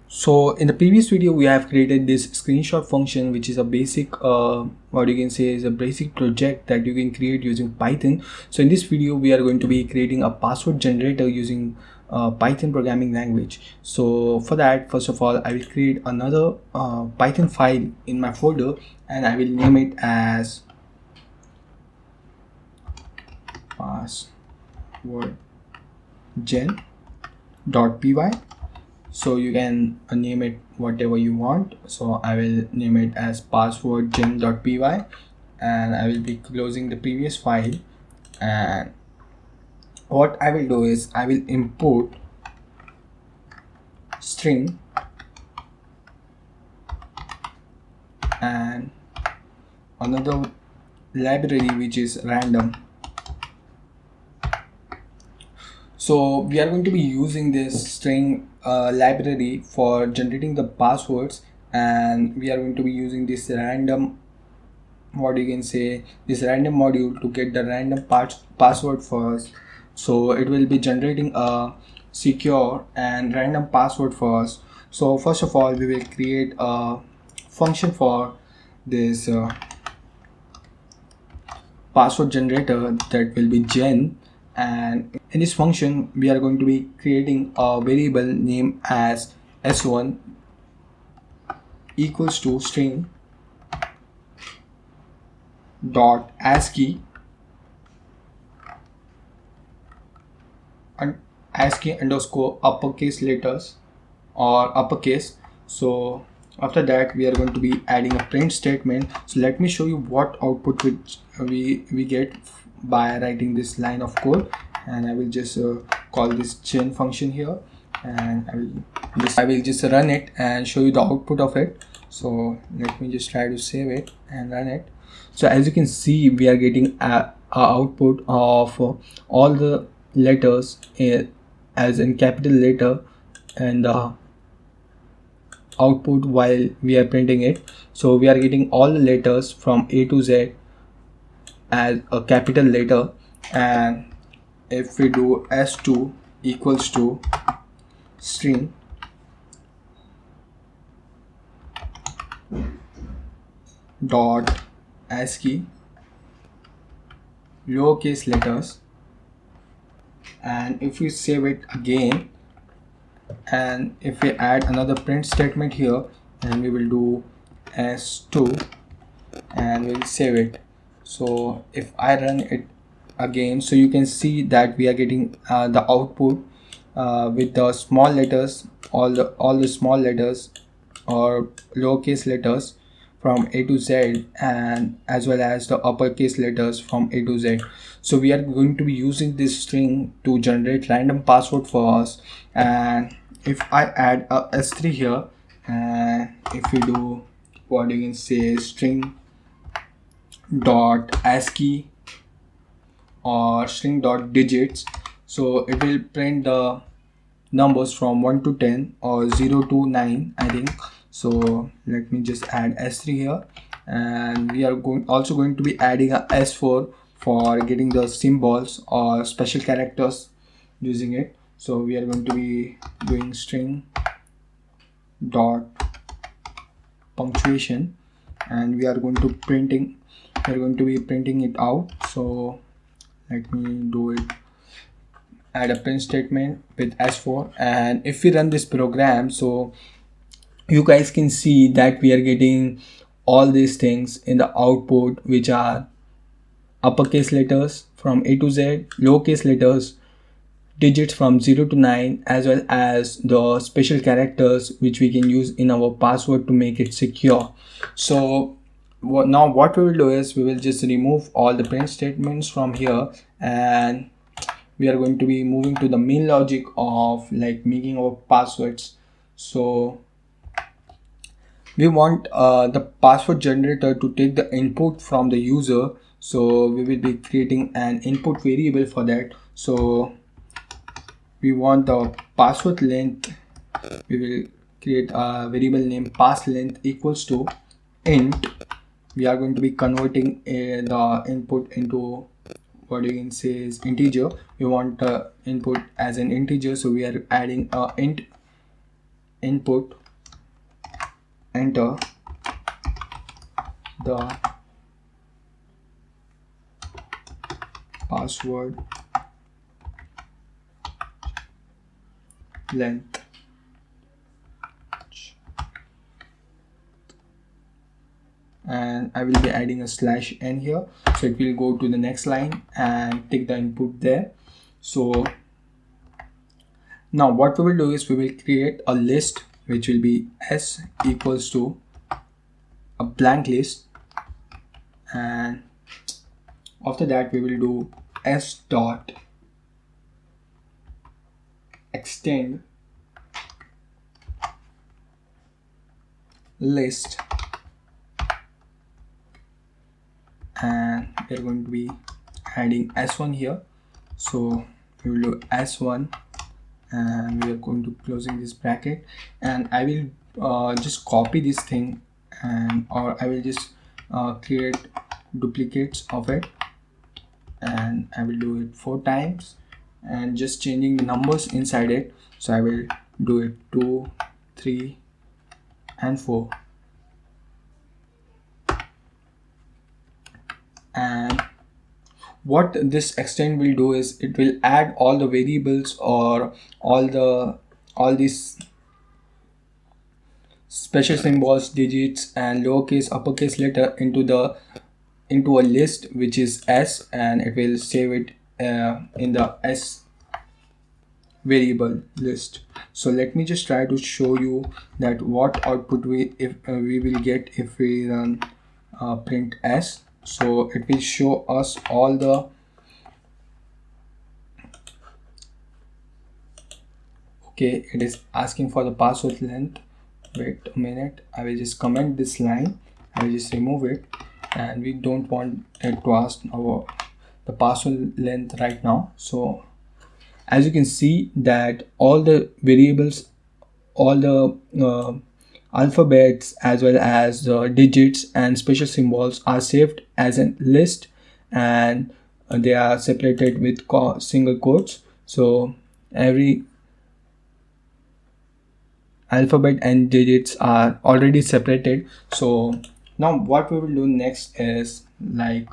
So in the previous video we have created this screenshot function, which is a basic what you can say is a basic project that you can create using Python. So in this video we are going to be creating a password generator using Python programming language. So for that, first of all, I will create another Python file in my folder, and I will name it as passwordgen.py. So you can name it whatever you want. So I will name it as passwordgen.py, and I will be closing the previous file. And what I will do is I will import string and another library which is random. So we are going to be using this string library for generating the passwords, and we are going to be using this random, what you can say, this random module to get the random password first. So it will be generating a secure and random password first. So first of all, we will create a function for this password generator that will be gen, and in this function we are going to be creating a variable name as s1 equals to string dot ASCII and ASCII underscore uppercase letters or uppercase. So after that we are going to be adding a print statement. So let me show you what output which we get by writing this line of code, and I will just call this gen function here, and I will just run it and show you the output of it. So let me just try to save it and run it. So as you can see, we are getting a output of all the letters as in capital letter, and output while we are printing it. So we are getting all the letters from A to Z as a capital letter. And if we do s2 equals to string dot ASCII lowercase letters, and if we save it again, and if we add another print statement here, and we will do s2 and we'll save it. So if I run it again, so you can see that we are getting the output with the small letters, all the small letters or lowercase letters from A to Z, and as well as the uppercase letters from A to Z. So we are going to be using this string to generate random password for us. And if I add a s3 here, and if we do, what you can say, string dot ASCII or string dot digits, so it will print the numbers from 1 to 10 or 0 to 9, I think. So let me just add s3 here, and we are also going to be adding a s4 for getting the symbols or special characters using it. So we are going to be doing string dot punctuation, and we are going to be printing it out. So let me do it, add a print statement with s4, and if we run this program, so you guys can see that we are getting all these things in the output, which are uppercase letters from A to Z, lowercase letters, digits from 0 to 9, as well as the special characters which we can use in our password to make it secure. So now what we will do is we will just remove all the print statements from here, and we are going to be moving to the main logic of like making our passwords. So we want the password generator to take the input from the user. So we will be creating an input variable for that. So we want the password length. We will create a variable named pass length equals to int. We are going to be converting the input into, what you can say, is integer. We want input as an integer, so we are adding a int input, enter the password length, and I will be adding a /n here, so it will go to the next line and take the input there. So now what we will do is we will create a list which will be s equals to a blank list, and after that we will do s dot extend list, and we are going to be adding s1 here, so we will do s1 and we are going to closing this bracket, and I will just copy this thing, and or I will just create duplicates of it, and I will do it 4 times and just changing the numbers inside it. So I will do it 2, 3 and 4, and what this extend will do is it will add all the variables or all these special symbols, digits and lowercase uppercase letter into a list which is s, and it will save it in the s variable list. So let me just try to show you that what output we will get if we run print s. So it will show us all the okay, it is asking for the password length. Wait a minute, I will just comment this line, I will just remove it, and we don't want it to ask the password length right now. So as you can see that all the variables, all the alphabets as well as digits and special symbols are saved as a list, and they are separated with single quotes. So every alphabet and digits are already separated. So now what we will do next is we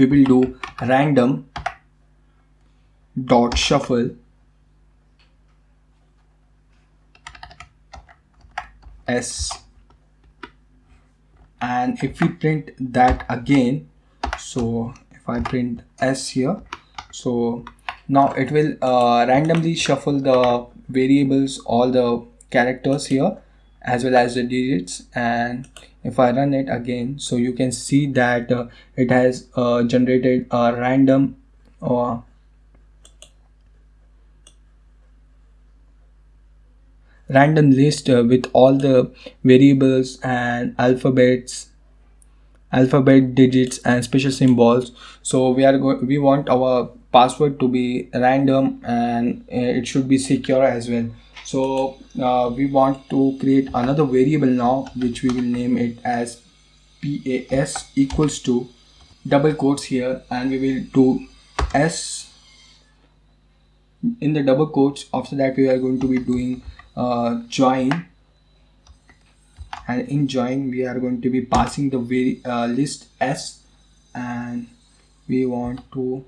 will do random dot shuffle s, and if we print that again, so if I print s here, so now it will randomly shuffle the variables, all the characters here as well as the digits, and if I run it again, so you can see that it has generated a random list with all the variables and alphabet, digits and special symbols. So we want our password to be random, and it should be secure as well. So we want to create another variable now, which we will name it as PAS equals to double quotes here, and we will do s in the double quotes. After that we are going to be doing join, and in join we are going to be passing the list s, and we want to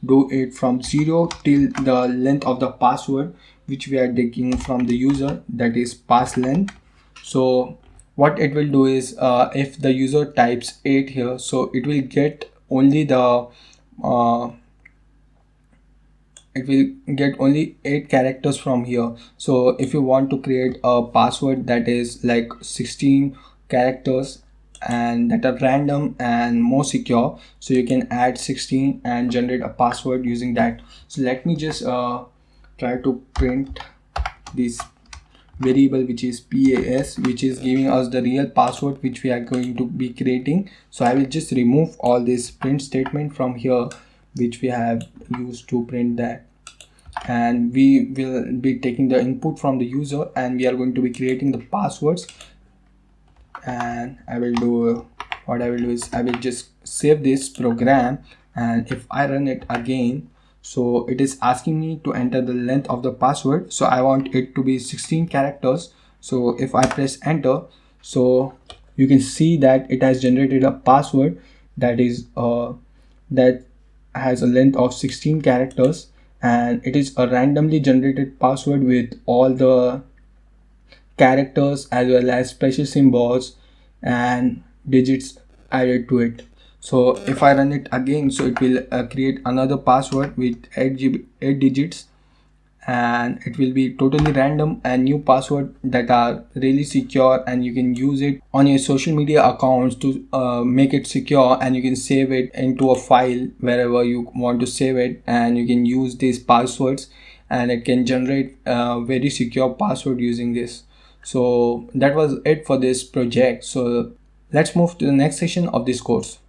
do it from 0 till the length of the password which we are taking from the user, that is pass length. So what it will do is if the user types 8 here, so it will get only the it will get only 8 characters from here. So if you want to create a password that is like 16 characters and that are random and more secure, so you can add 16 and generate a password using that. So let me just try to print this variable which is PAS, which is giving us the real password which we are going to be creating. So I will just remove all this print statement from here which we have used to print that, and we will be taking the input from the user and we are going to be creating the passwords. And what I will do is I will just save this program, and if I run it again, So it is asking me to enter the length of the password, so I want it to be 16 characters. So if I press enter, so you can see that it has generated a password that is that has a length of 16 characters, and it is a randomly generated password with all the characters as well as special symbols and digits added to it. So if I run it again, so it will create another password with 8 digits, and it will be totally random and new password that are really secure, and you can use it on your social media accounts to make it secure, and you can save it into a file wherever you want to save it, and you can use these passwords and it can generate a very secure password using this. So that was it for this project. So let's move to the next section of this course.